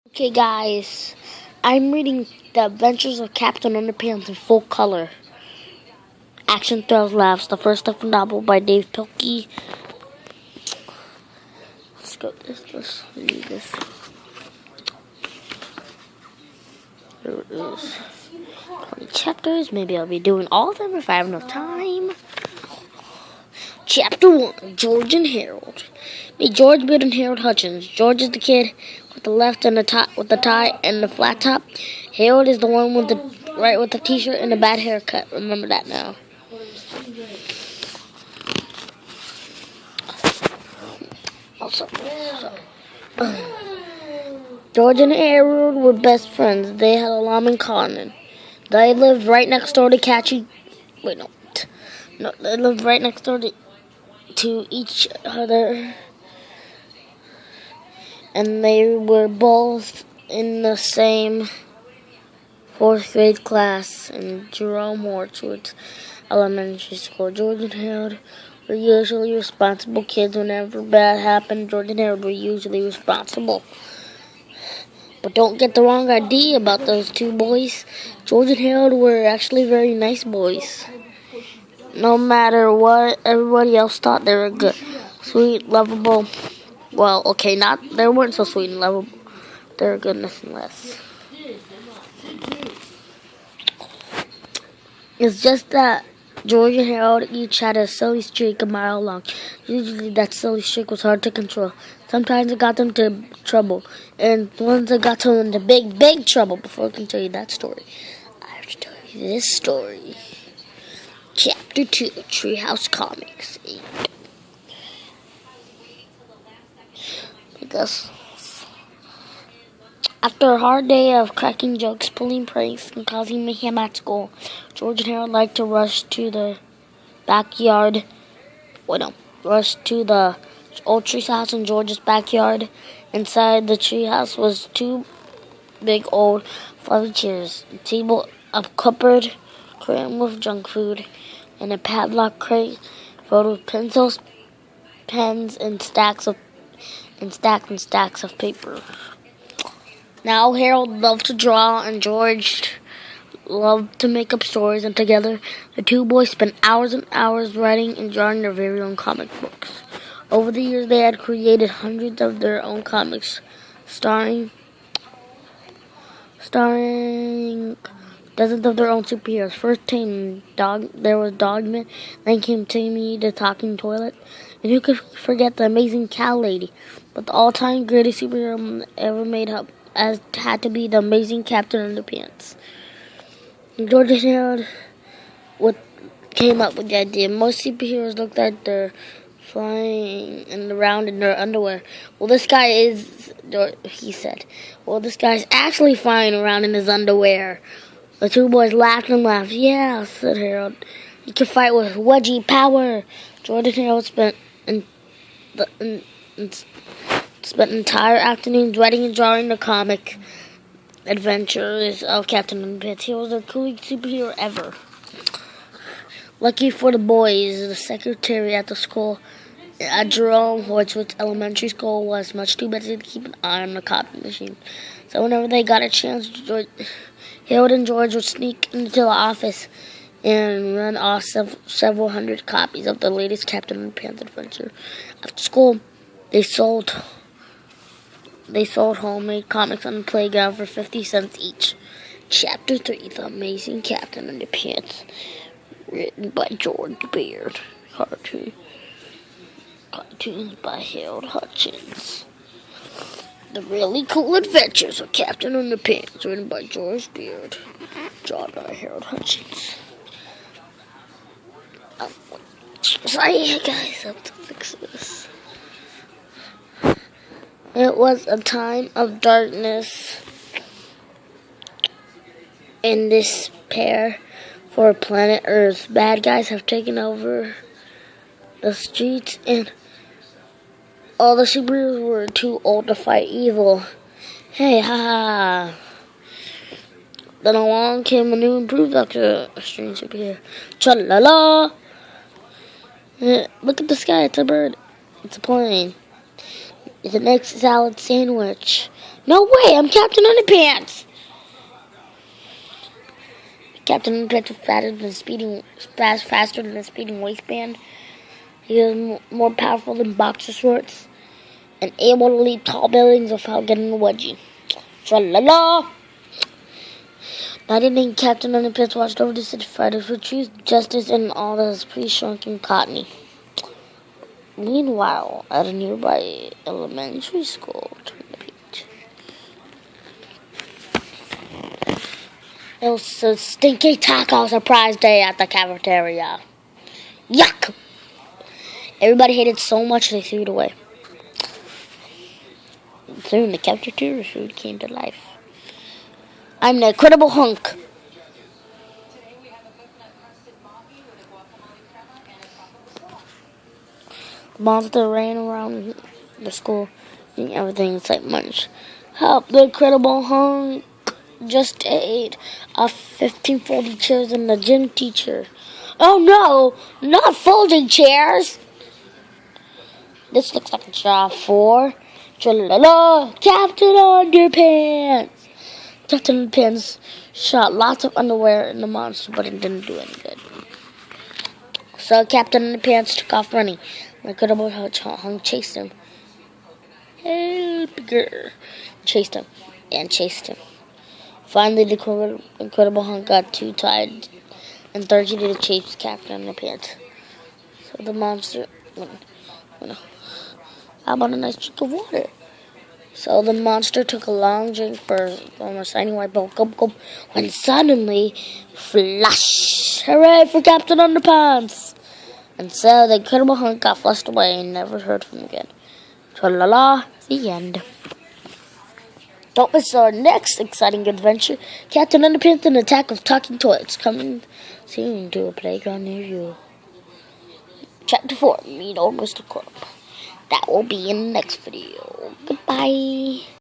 Okay, guys, I'm reading The Adventures of Captain Underpants in full color. Action, thrills, laughs. The first ever novel by Dave Pilkey. Let's go. Let's read this. There it is. 20 chapters. Maybe I'll be doing all of them if I have enough time. Chapter 1, George and Harold. Meet George, Bill, and Harold Hutchins. George is the kid with the left and the top with the tie and the flat top. Harold is the one with the right with the t-shirt and the bad haircut. Remember that now. George and Harold were best friends. They had a lot in common. They lived right next door to Catchy. Wait, no. No, they lived right next door to each other, and they were both in the same fourth grade class in Jerome Horchwood's elementary school. George and Harold were usually responsible kids. Whenever bad happened, George and Harold were usually responsible. But don't get the wrong idea about those two boys. George and Harold were actually very nice boys. No matter what everybody else thought, they were good, sweet, lovable. Well, okay, they weren't so sweet and lovable. They were good, nothing less. It's just that George and Harold each had a silly streak a mile long. Usually that silly streak was hard to control. Sometimes it got them into trouble, and once it got them into big, big trouble. Before I can tell you that story, I have to tell you this story. Chapter 2, Treehouse Comics. Because after a hard day of cracking jokes, pulling pranks, and causing mayhem at school, George and Harold liked to rush to the backyard. Rush to the old treehouse in George's backyard. Inside the treehouse was two big old fluffy chairs, a table, a cupboard crammed with junk food, and a padlock crate filled with pencils, pens, and stacks of paper. Now Harold loved to draw, and George loved to make up stories, and together the two boys spent hours and hours writing and drawing their very own comic books. Over the years, they had created hundreds of their own comics, starring dozens of their own superheroes. First there was Dogman, then came Timmy the Talking Toilet, and who could forget the Amazing Cow Lady? But the all-time greatest superhero ever made up had to be the Amazing Captain Underpants. And George and Harold came up with the idea. Most superheroes look like they're flying around in their underwear. Well, this guy is, he said. Well, this guy's actually flying around in his underwear. The two boys laughed and laughed. Yeah, said Harold. You can fight with wedgie power. George and Harold spent entire afternoons writing and drawing the comic adventures of Captain Underpants. He was the coolest superhero ever. Lucky for the boys, the secretary at the school at Jerome Horchwood's elementary school was much too busy to keep an eye on the copy machine. So whenever they got a chance, Harold and George would sneak into the office and run off several hundred copies of the latest Captain Underpants adventure. After school, they sold homemade comics on the playground for 50 cents each. Chapter 3, The Amazing Captain Underpants, written by George Beard. Cartoons by Harold Hutchins. The Really Cool Adventures of Captain Underpants, written by George Beard, drawn by Harold Hutchins. Sorry, guys, I have to fix this. It was a time of darkness and despair for planet Earth. Bad guys have taken over the streets, and all the superheroes were too old to fight evil. Hey, ha! Then along came a new improved Doctor Strange superhero. Tra-la-la! Look at the sky, it's a bird. It's a plane. It's an egg salad sandwich. No way, I'm Captain Underpants! Captain Underpants was faster than a speeding waistband. He was more powerful than boxer shorts and able to leap tall buildings without getting a wedgie. Tra-la-la! Night and day, Captain Underpants watched over the city fighters for truth, justice, and all that is pre-shrunken cottony. Meanwhile, at a nearby elementary school, turn the page. It was a stinky taco surprise day at the cafeteria. Yuck! Everybody hated so much they threw it away. Soon the cafeteria food came to life. I'm the incredible hunk. The monster ran around the school, eating everything in sight munch. Help, the incredible hunk just ate off 15 folding chairs and the gym teacher. Oh no, not folding chairs! This looks like a job for Tra-la-la, Captain Underpants! Captain Underpants shot lots of underwear in the monster, but it didn't do any good. So Captain Underpants took off running. The incredible hunk chased him. Help, girl! Chased him. Finally, the incredible hunk got too tired and thirsty to chase Captain Underpants. So the monster how about a nice drink of water? So the monster took a long drink from a shiny white bowl, gulp, gulp, when suddenly, flush! Hooray for Captain Underpants! And so the incredible hunk got flushed away and never heard from him again. Tra-la-la, the end. Don't miss our next exciting adventure, Captain Underpants and the Attack of Talking Toilets, coming soon to a playground near you. Chapter 4, Meet Old Mr. Crump. That will be in the next video. Goodbye.